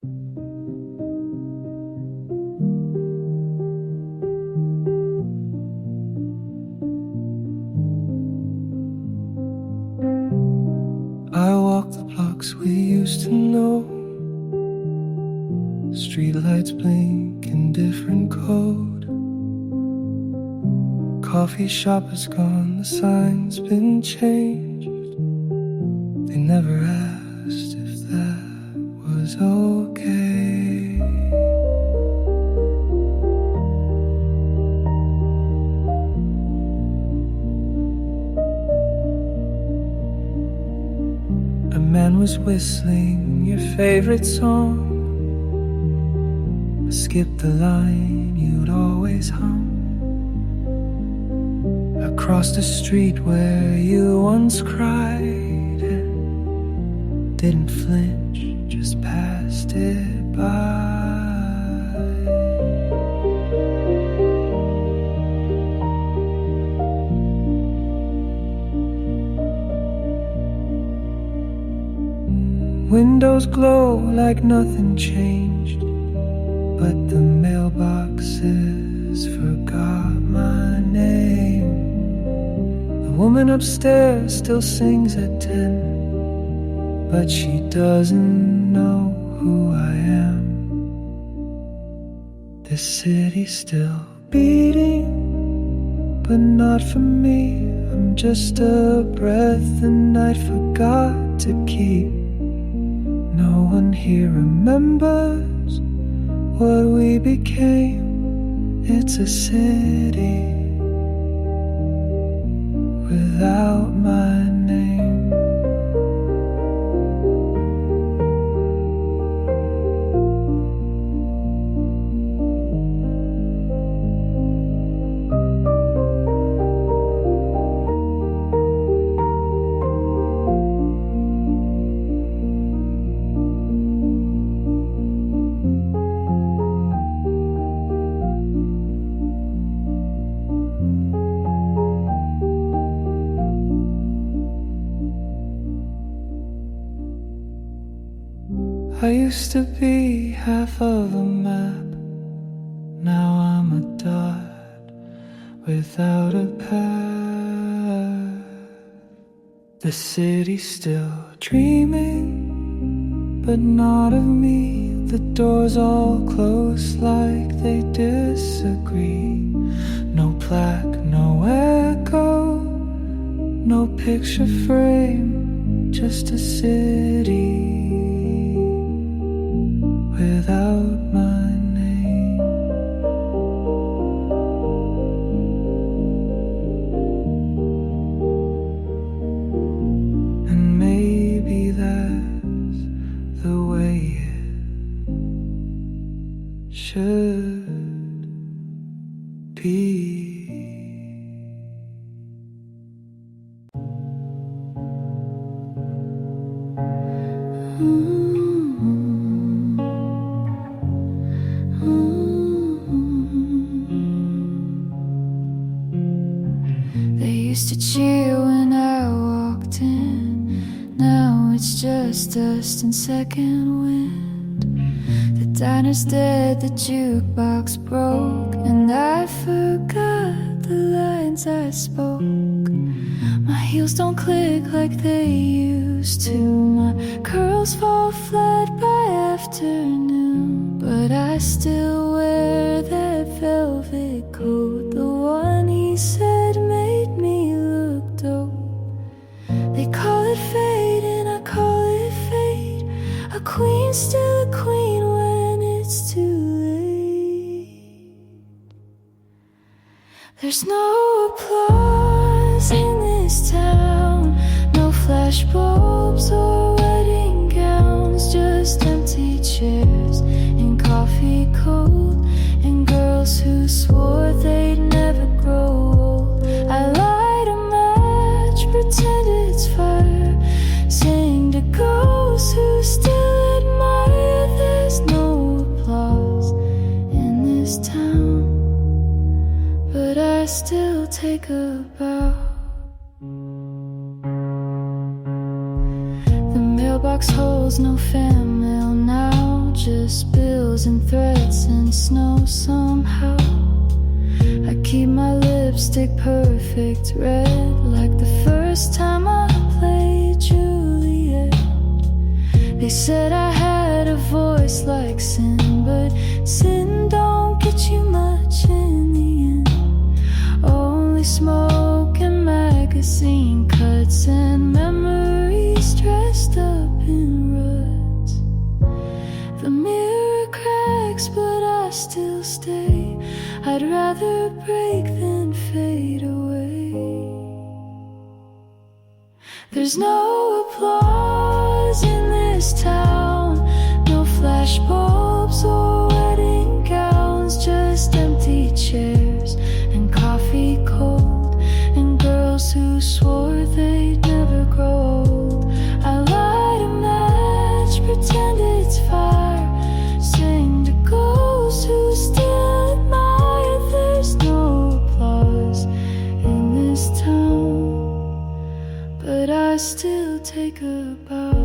I walk the blocks we used to know. Streetlights blink in different code. Coffee shop is gone, the sign's been changed. They never asked if that was okay. A man was whistling your favorite song. I skipped the line you'd always hum. Across the street where you once cried and didn't flinch, just passed it by. Windows glow like nothing changed, but the mailboxes forgot my name. The woman upstairs still sings at 10, but she doesn't know who I am. This city's still beating, but not for me. I'm just a breath the night forgot to keep. No one here remembers what we became. It's a city without my name. I used to be half of a map. Now I'm a dot without a path. The city's still dreaming, but not of me. The doors all closed like they disagree. No plaque, no echo, no picture frame, just a city without my name. And maybe that's the way it should be. Used to cheer when I walked in. Now it's just dust and second wind. The diner's dead, the jukebox broke, and I forgot the lines I spoke. My heels don't click like they used to. My curls fall flat by afternoon, but I still wear that velvet coat. The one he said made me look dope. They call it fate and I call it fate. A queen's still a queen when it's too late. There's no applause in this town, no flash bulbs or wedding gowns, just empty chairs and coffee cold, and girls who swore they'd never grow old. I light a match, pretend it's fire, sing to ghosts who still admire. There's no applause in this town, but I still take a bow. The mailbox holds no fan mail now, just just bills and threats and snow somehow. I keep my lipstick perfect red, like the first time I played Juliet. They said I had a voice like sin, but sin don't get you much in the end. Only smoke and magazine cuts and memories dressed up in ruts. The mirror cracks, but I still stay. I'd rather break than fade away. There's no applause in this town, no flash bulbs or wedding gowns, just empty chairs and coffee cold, and girls who swore they'd never grow old. I light a match, pretend it's fire, sing to ghosts who still admire. There's no applause in this town, but I still take a bow.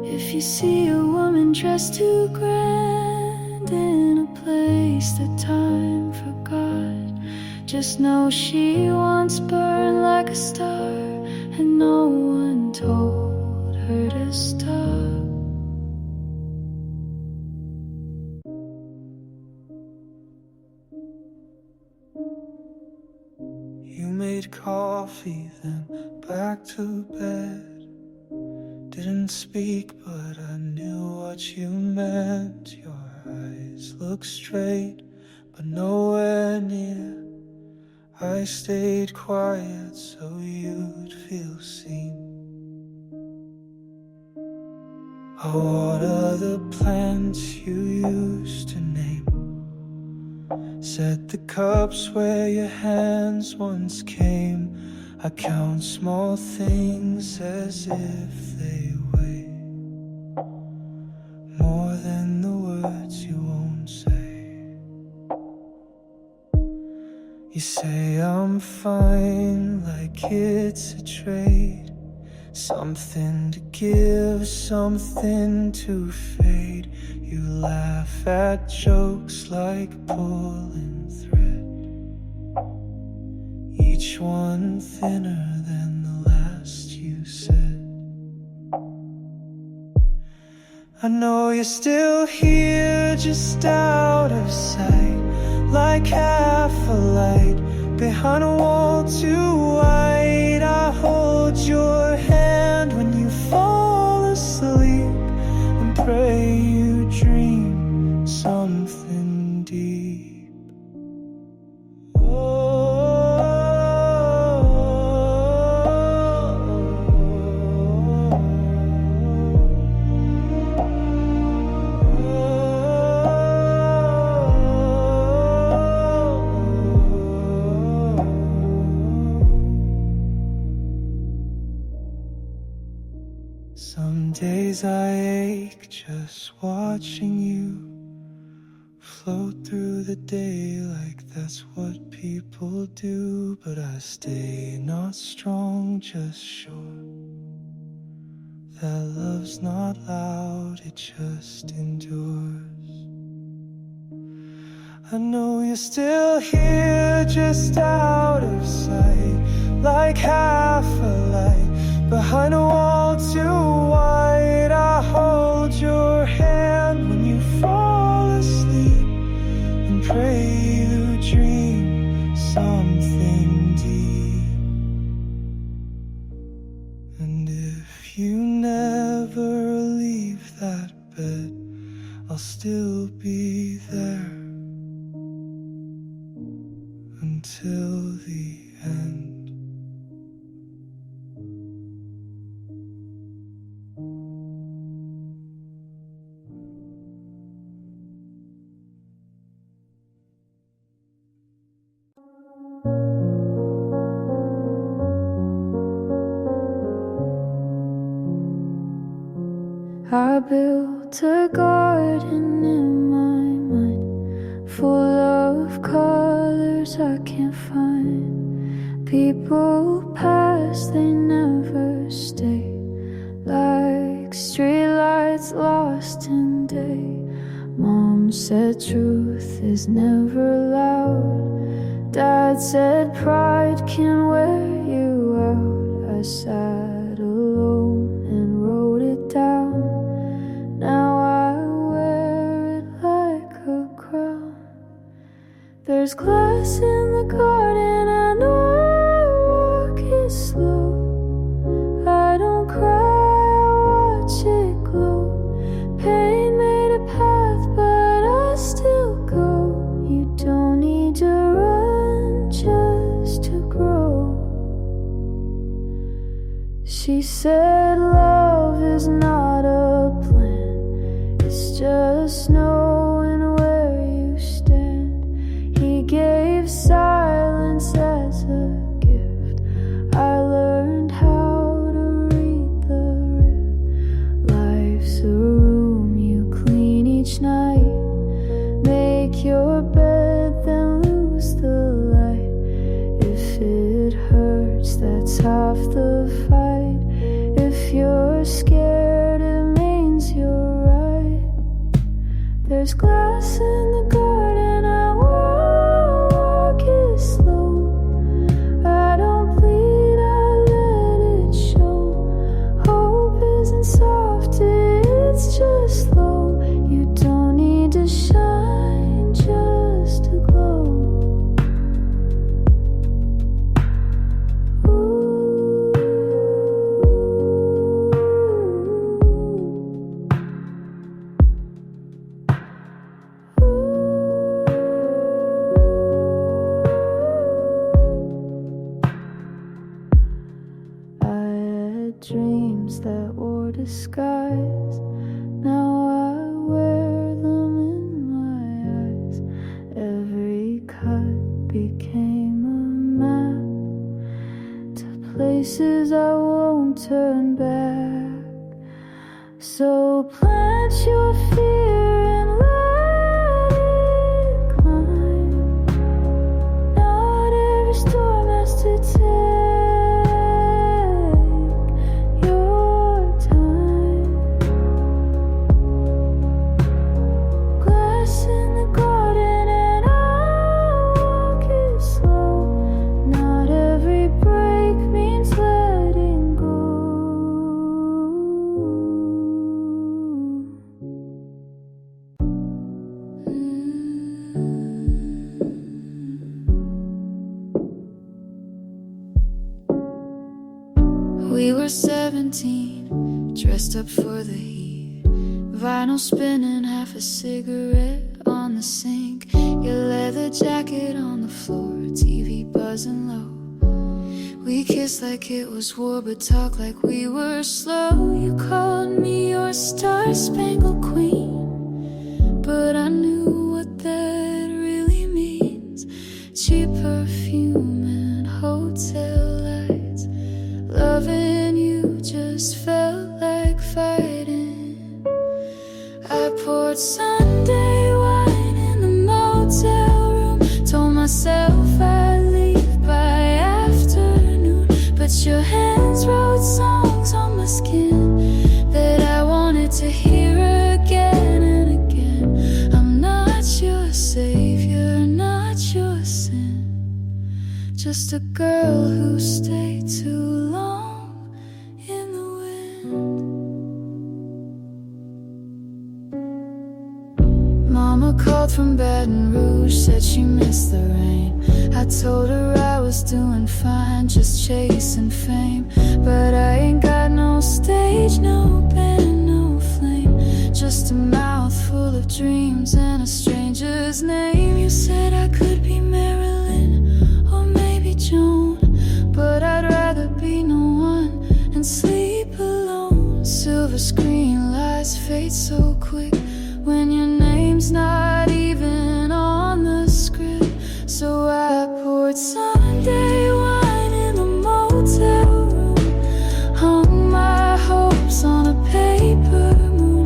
If you see a woman dressed too grand in a place that time forgot, just know she once burned like a star, and no one told her to stop. You made coffee, then back to bed. Didn't speak, but I knew what you meant. Your eyes looked straight, but nowhere near. I stayed quiet so you'd feel seen. I water the plants you used to name, set the cups where your hands once came. I count small things as if they weigh more than the words you won't say. You say I'm fine, like it's a trade, something to give, something to fade. You laugh at jokes like pulling thread, each one thinner than the last you said. I know you're still here, just out of sight, like half a light behind a wall too wide. I hold your hand when you fall asleep and pray you dream something deep. Some days I ache just watching you float through the day like that's what people do. But I stay not strong, just sure that love's not loud, it just endures. I know you're still here, just out of sight, like half a light behind a wall too wide. I hold your hand when you fall asleep and pray you dream something deep. And if you never leave that bed, I'll still be there until the end. I built a garden in my mind, full of colors I can't find. People pass, they never stay, like streetlights nights lost in day. Mom said truth is never loud. Dad said pride can wear you out. I sat alone and wrote it down. Now I wear it like a crown. There's glass in the garden, I know I walk it slow. I don't cry, I watch it glow. Pain made a path, but I still go. You don't need to run just to grow. She said love is not a plan, it's just knowing where you stand. He gave silence as a gift. I learned how to read the rift. Life's a room you clean each night. Make your bed, then lose the light. If it hurts, that's half the fight. If you're scared, it means you're right. There's glass in the garden, I walk it slow. I don't bleed, I let it show. Hope isn't soft, it's just slow. You don't need to shine just to glow. Dreams that wore disguise, now I wear them in my eyes. Every cut became a map to places I won't turn back. So plant your fear and let it climb. Not every storm has to take We were 17, dressed up for the heat. Vinyl spinning, half a cigarette on the sink. Your leather jacket on the floor, TV buzzing low. We kissed like it was war, but talked like we were slow. You called me your star-spangled queen, but I knew what that really means. Cheap perfume and hotel lights. Loving you just felt like fighting. I poured Sunday wine in the motel room. Told myself I'd leave by afternoon, but your hands wrote songs on my skin that I wanted to hear again and again. I'm not your savior, not your sin, just a girl who stayed too long in the wind. Mama called from Baton Rouge, said she missed the rain. I told her I was doing fine, just chasing fame. But I ain't got no stage, no band, no flame, just a mouth full of dreams and a stranger's name. You said I could be Marilyn or maybe Joan, but I'd rather be no one and sleep alone. Silver screen lights fade so quick when your name's not even on the script. So I poured Sunday wine in the motel room, hung my hopes on a paper moon.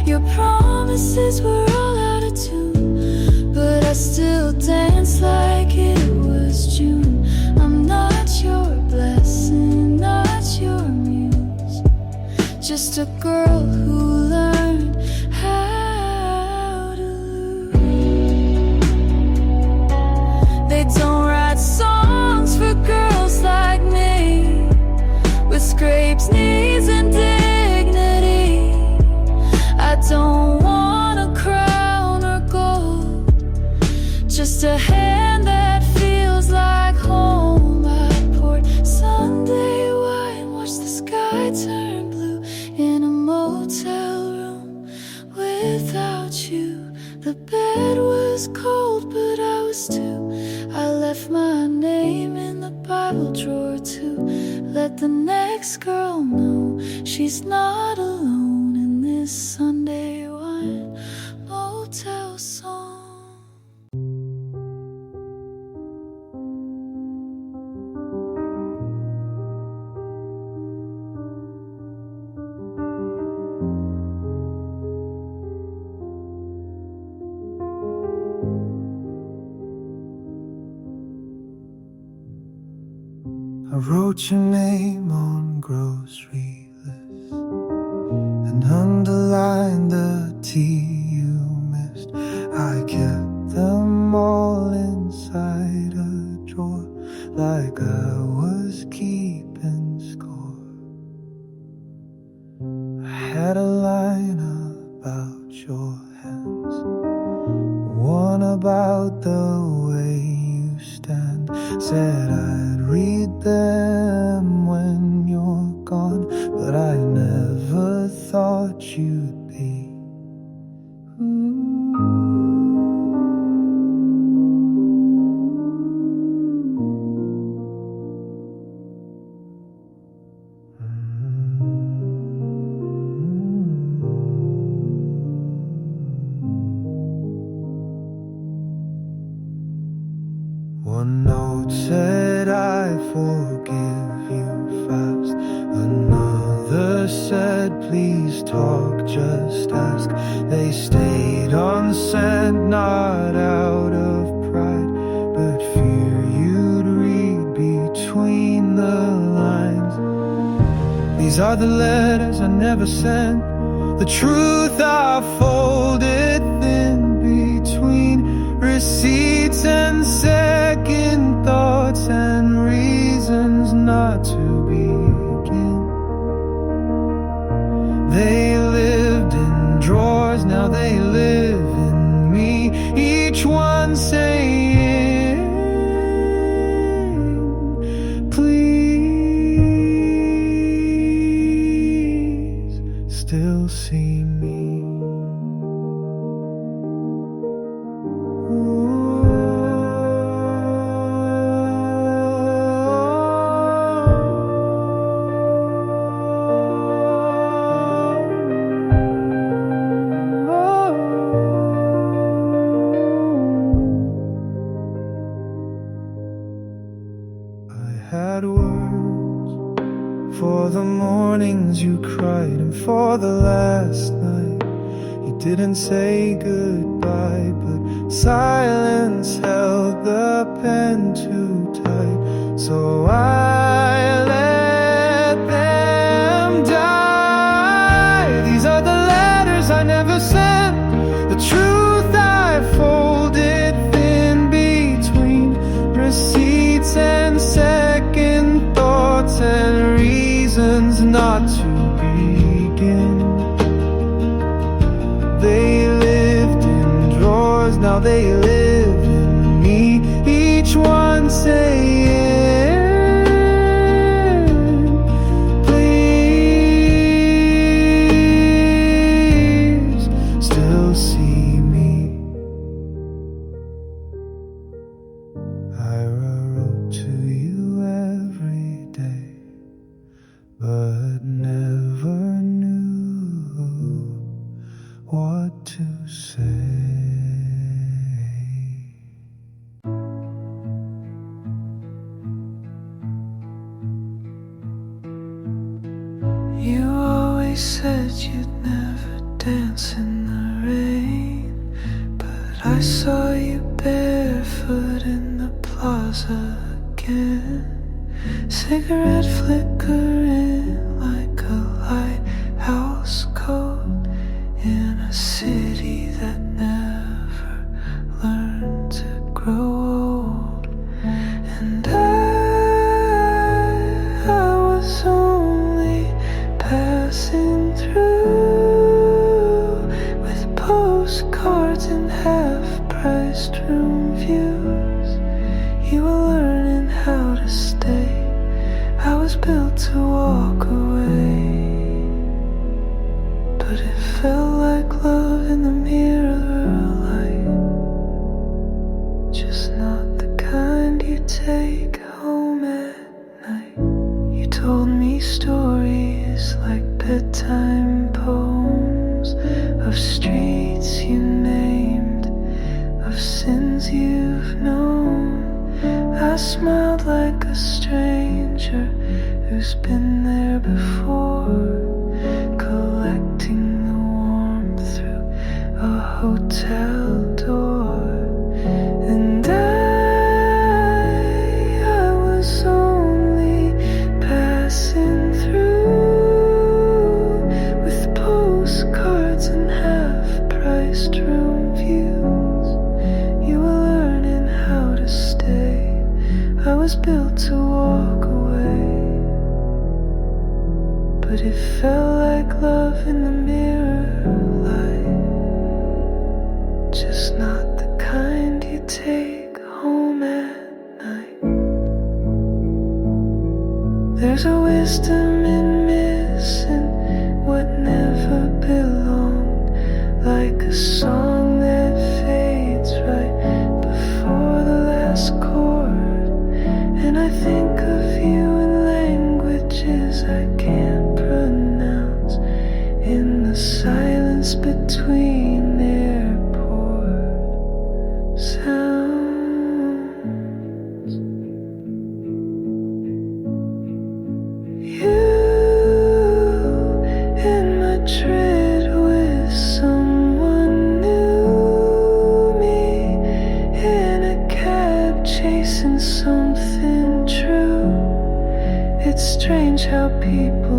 Your promises were all out of tune, but I still dance like it was June. I'm not your blessing, not your muse, just a girl who learned motel room without you. The bed was cold, but I was too. I left my name in the Bible drawer to let the next girl know she's not alone in this Sunday wine motel song. I wrote your name on grocery lists and underlined the tea you missed. I kept them all inside a drawer like I was keeping score. I had a line about your hands, one about the way you stand. Said I'd read them when you're gone, but I never thought you'd be. One note said I forgive you fast. Another said please talk, just ask. They stayed unsent, not out of pride, but fear you'd read between the lines. These are the letters I never sent, the truth I folded thin between receipts and second thoughts and reasons not to begin. They lived in drawers, now they live in me, each one saying, please still see me. Had words for the mornings you cried and for the last night you didn't say goodbye, but silence held the pen too tight, so I let them die. These are the letters I never sent, the truth I folded thin between receipts and second thoughts and reasons not to begin. They lived in drawers, now they live in me, each one saying, please still see me. I wrote to you every day, but never knew what to say. You always said you'd never dance in the rain, but I saw you barefoot in the plaza again. Cigarette flickering like a lighthouse coat in a city that never learned to grow old. And I was only passing through with postcards and half-priced room views. You were learning how to stay, I was built to walk away. but it felt like love in the mirror light. Just not the kind you take home at night. You told me stories like bedtime poems of streets you named, of sins you've known. I smiled like a stranger who's been there before, collecting the warmth through a hotel door. And I was only passing through with postcards and half-priced room views. You were learning how to stay. I was built to walk away, but it felt like love in the mirror light. Just not the kind you take home at night. There's a wisdom in missing what never belonged, like a song that fades right before the last chord. And I think of you in languages I can't pronounce, in the silence between airport sounds. You in Madrid with someone new, me in a cab chasing something true. It's strange how people